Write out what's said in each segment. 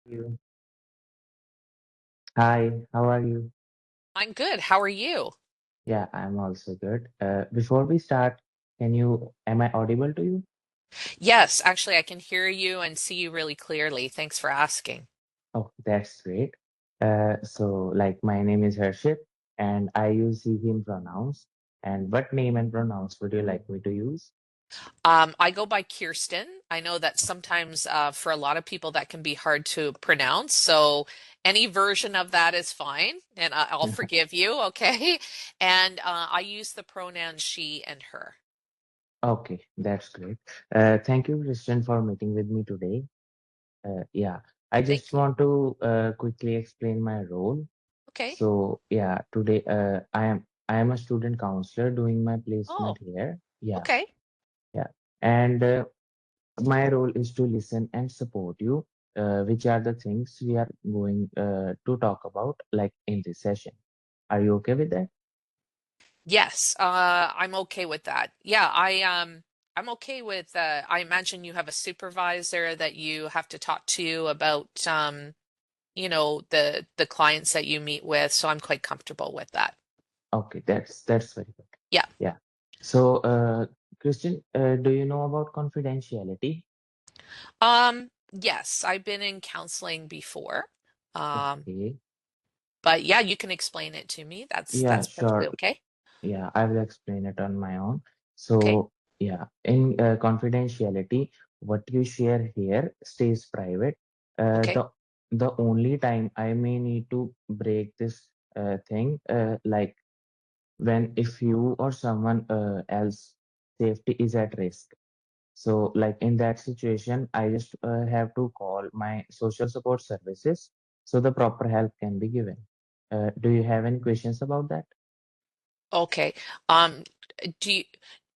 You. Hi, how are you? I'm good. How are you? Yeah, I'm also good. Before we start, am I audible to you? Yes, actually, I can hear you and see you really clearly. Thanks for asking. Oh, that's great. My name is Harshit, and I use he, him pronouns. And what name and pronouns would you like me to use? I go by Kirsten. I know that sometimes for a lot of people that can be hard to pronounce. So any version of that is fine, and I'll forgive you, okay? And I use the pronouns she and her. Okay, that's great. Thank you, Christian, for meeting with me today. Yeah, I just Thank you. want to quickly explain my role. Okay. So yeah, today I am a student counselor doing my placement Oh, here. Yeah, okay. yeah, and my role is to listen and support you, which are the things we are going to talk about, like in this session. Are you okay with that? Yes, I'm okay with that. Yeah, I'm okay with I imagine you have a supervisor that you have to talk to about the clients that you meet with, so I'm quite comfortable with that. Okay, that's very good. Yeah. Yeah. So, Christian, do you know about confidentiality? Yes, I've been in counseling before. Um, Okay. but yeah, you can explain it to me. Yeah, That's perfectly sure. okay. Yeah, I will explain it on my own. Okay. So, yeah, in confidentiality, what you share here stays private. Uh, Okay. the the only time I may need to break this thing, like when if you or someone else safety is at risk. So, like in that situation, I just have to call my social support services so the proper help can be given. Do you have any questions about that? Okay. Um, do you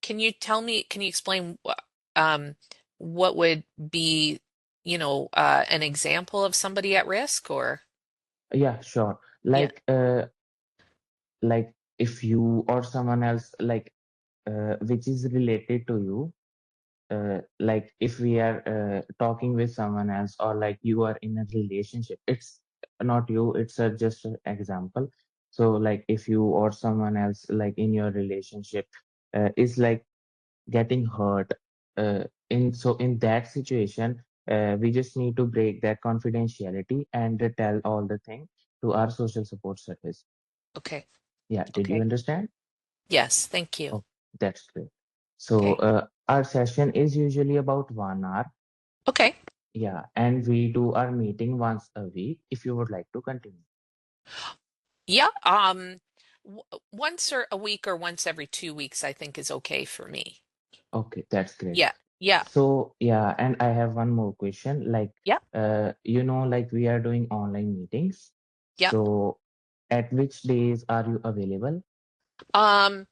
can you tell me, can you explain um what would be, an example of somebody at risk or Yeah, sure. yeah. Like if you or someone else which is related to you, like if we are talking with someone else, or like you are in a relationship, it's not you, it's just an example. So like if you or someone else like in your relationship is like getting hurt, in that situation, we just need to break that confidentiality and tell all the thing to our social support service. Okay. Yeah, did you Okay. understand? Yes, thank you. Oh, that's great. So Okay. our session is usually about 1 hour. Okay. Yeah, and we do our meeting once a week if you would like to continue. Yeah, once or a week or once every 2 weeks, I think is okay for me. Okay, that's great. Yeah. Yeah. So yeah, and I have one more question. Like, Yeah. like we are doing online meetings. Yeah. So at which days are you available? Um,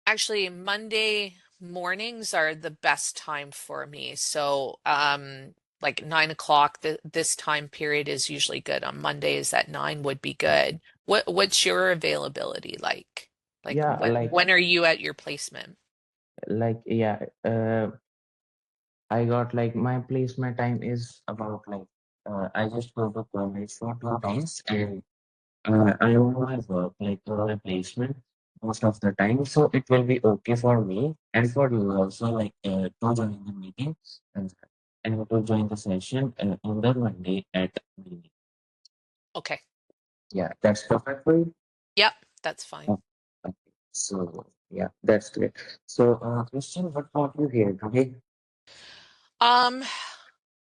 Actually, Monday mornings are the best time for me. So, like 9 o'clock, this time period is usually good. On Mondays at 9 would be good. What's your availability like? Like Yeah, when are you at your placement? yeah. I got like my placement time is about like I just go to college for 2 days, and I don't have work like for a placement most of the time, so it will be okay for me and for you also, like to join the meeting and, and to join the session on the Monday at noon. Okay. Yeah, that's perfect for you. Yep, that's fine. Oh, okay. So yeah, that's great. So Christian, what brought you here today? Um,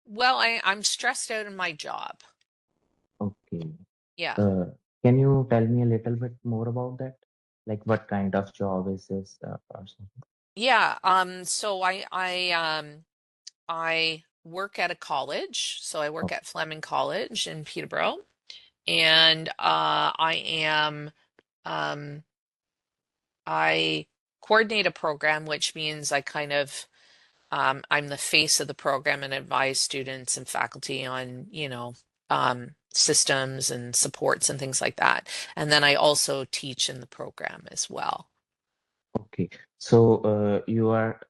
well, I'm stressed out in my job. Okay. Yeah. Uh, can you tell me a little bit more about that? Like what kind of job is this or something? Yeah, so I work at a college. So I work Oh, at Fleming College in Peterborough, and um I coordinate a program, which means I kind of I'm the face of the program and advise students and faculty on, systems and supports and things like that. And then I also teach in the program as well. okay. So you are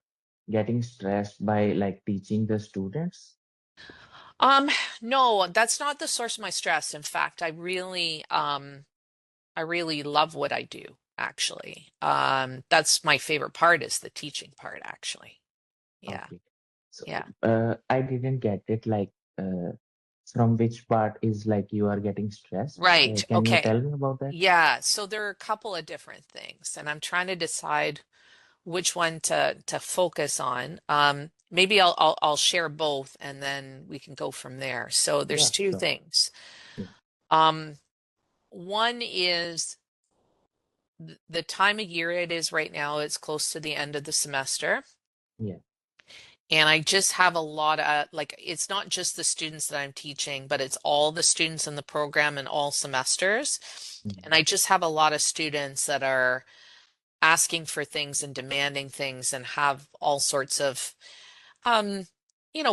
getting stressed by like teaching the students? Um, no, that's not the source of my stress. In fact, I really love what I do, actually. That's my favorite part is the teaching part, actually. Yeah. Okay. So, Yeah. I didn't get it. Like, uh, from which part is like you are getting stressed? Right. Can you Okay. tell me about that? Yeah. So there are a couple of different things, and I'm trying to decide which one to focus on. Maybe I'll share both, and then we can go from there. So there's Yeah, two sure. things. Yeah, Um, One is the time of year it is right now. It's close to the end of the semester. yeah. And I just have a lot of, like, it's not just the students that I'm teaching, but it's all the students in the program and all semesters. And Mhm. I just have a lot of students that are asking for things and demanding things and have all sorts of, um,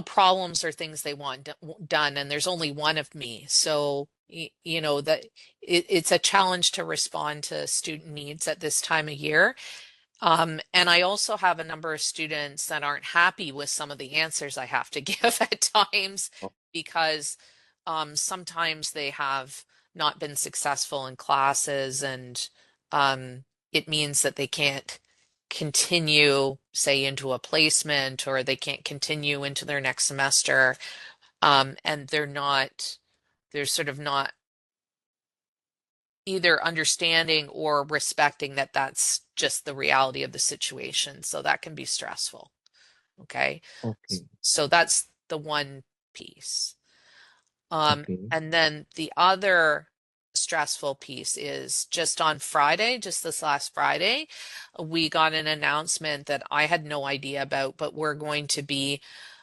problems or things they want done. And there's only one of me. So, that it's a challenge to respond to student needs at this time of year. And I also have a number of students that aren't happy with some of the answers I have to give at times O- because sometimes they have not been successful in classes, and um, it means that they can't continue, say, into a placement, or they can't continue into their next semester. And they're sort of not either understanding or respecting that that's just the reality of the situation. So that can be stressful. Okay. Okay, So that's the one piece. okay. And then the other stressful piece is just on Friday, just this last Friday, we got an announcement that I had no idea about, but we're going to be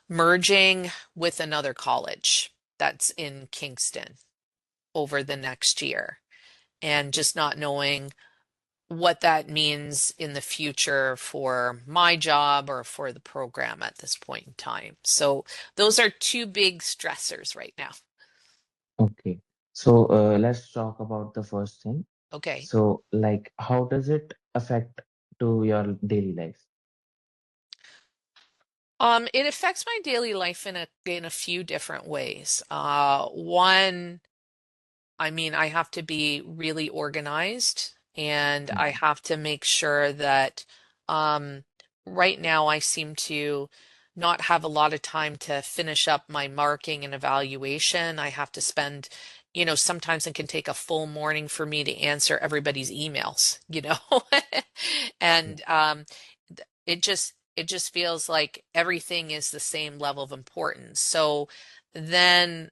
merging with another college that's in Kingston over the next year. And just not knowing what that means in the future for my job or for the program at this point in time. So those are two big stressors right now. Okay. So, let's talk about the first thing. Okay. So, like, how does it affect to your daily life? It affects my daily life in a few different ways. One, I mean, I have to be really organized, and I Mhm. have to make sure that um, right now I seem to not have a lot of time to finish up my marking and evaluation. I have to spend, sometimes it can take a full morning for me to answer everybody's emails. Yeah. And it just feels like everything is the same level of importance. So then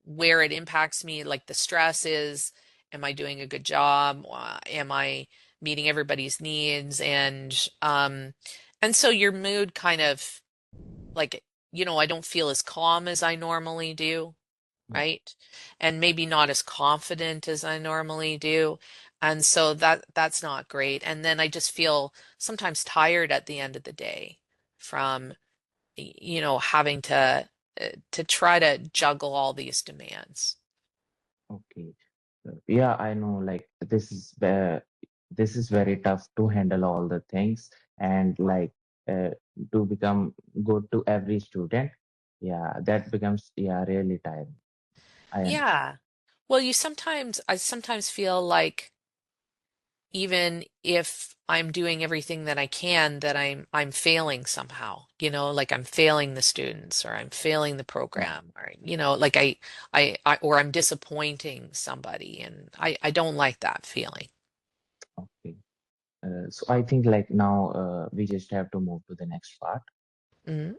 where it impacts me, like the stress is, am I doing a good job? Am I meeting everybody's needs? And so your mood kind of like, I don't feel as calm as I normally do, Yeah. right? And maybe not as confident as I normally do. And so that's not great. And then I just feel sometimes tired at the end of the day from, having to try to juggle all these demands. Okay. Yeah, I know. Like, this is very tough to handle all the things and like uh, to become good to every student. Yeah, that becomes yeah really tiring. I understand. Yeah. Well, I sometimes feel like even if I'm doing everything that I can, that I'm failing somehow, like I'm failing the students or I'm failing the program, Mhm. or, like or I'm disappointing somebody, and I don't like that feeling. Okay. So I think like now we just have to move to the next part. Mhm.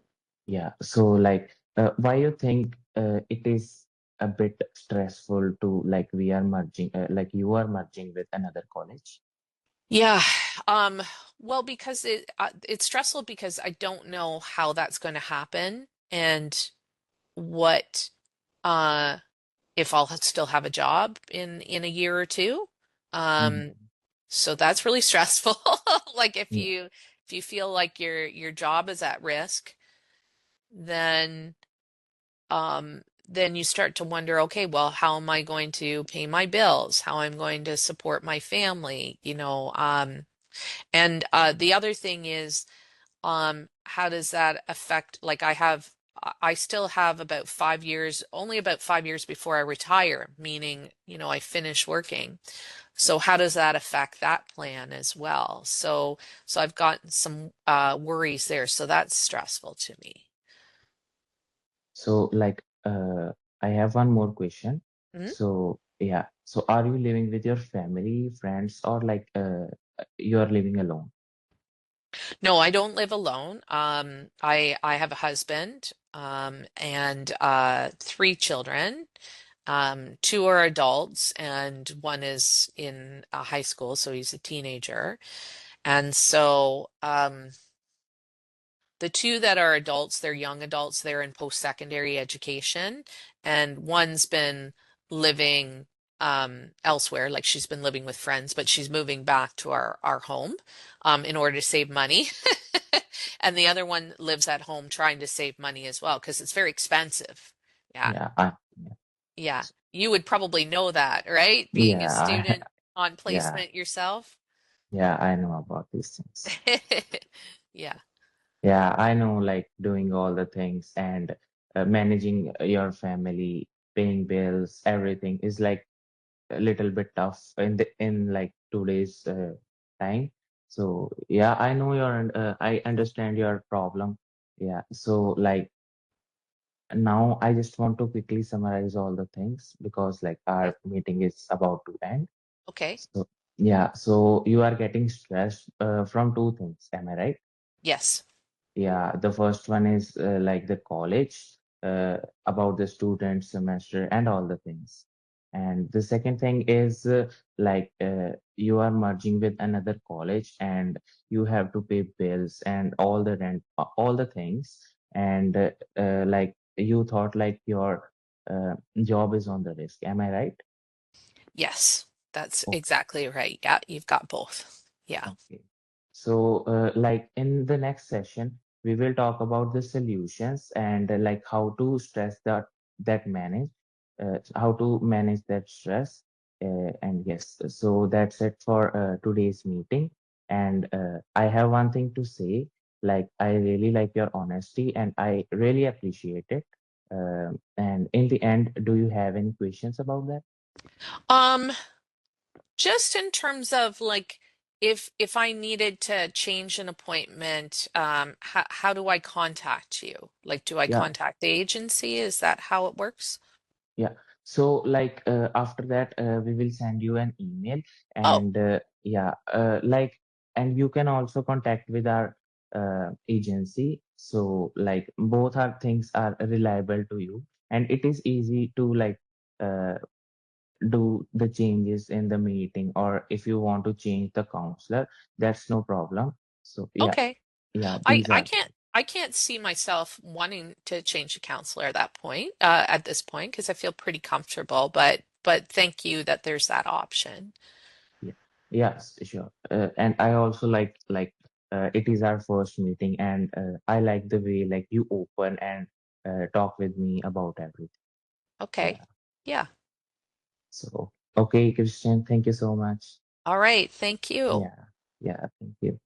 Yeah. So like why you think it is a bit stressful to like we are merging like you are merging with another college? Yeah. Um, well, because it's stressful because I don't know how that's going to happen, and what uh if I'll still have a job in a year or two. Um, Mhm. so that's really stressful. Like Yeah. if you feel like your job is at risk, then then you start to wonder, okay, well, how am I going to pay my bills? How I'm going to support my family, and the other thing is, how does that affect, like I have I still have about 5 years, only about 5 years before I retire, meaning, I finish working. So how does that affect that plan as well? So I've got some worries there. So that's stressful to me. So like I have one more question. Mhm. So yeah, so are you living with your family, friends, or like you are living alone? No, I don't live alone. I have a husband, and three children. Two are adults, and one is in high school, so he's a teenager. And so, the two that are adults, they're young adults, they're in post-secondary education, and one's been living elsewhere, like she's been living with friends, but she's moving back to our home in order to save money. And the other one lives at home trying to save money as well because it's very expensive. Yeah. Yeah, yeah, Yeah. You would probably know that, right? Being a yeah, student on yeah, placement yourself. yeah. I know about these things. Yeah. Yeah, I know, like doing all the things and managing your family, paying bills, everything is like a little bit tough in like today's time. So yeah, I know I understand your problem. Yeah, so like now I just want to quickly summarize all the things because like Okay. our meeting is about to end. Okay. So yeah, so you are getting stressed from two things, am I right? Yes. Yeah, the first one is like the college, about the student semester and all the things. And the second thing is like you are merging with another college and you have to pay bills and all the rent, all the things. And like you thought like your job is on the risk. Am I right? Yes. That's exactly right. Yeah, you've got both. Yeah. Okay. So, like in the next session, we will talk about the solutions and like how to stress that manage, how to manage that stress. And yes, so that's it for today's meeting. And I have one thing to say, like I really like your honesty and I really appreciate it. And in the end, do you have any questions about that? Um, just in terms of like if I needed to change an appointment, how do I contact you? Like, do I Yeah. contact the agency? Is that how it works? Yeah. So like after that, we will send you an email Oh, and yeah, like, and you can also contact with our agency. So like both our things are reliable to you and it is easy to like uh, do the changes in the meeting or if you want to change the counselor, that's no problem. So yeah, okay. yeah, I these I are, can't I can't see myself wanting to change a counselor at that point, at this point, because I feel pretty comfortable. But thank you that there's that option. yeah, yes, sure. And I also like it is our first meeting, and I like the way like you open and talk with me about everything. Okay. Yeah. Yeah. So okay, Christian, thank you so much. All right. Thank you. Yeah, yeah, thank you.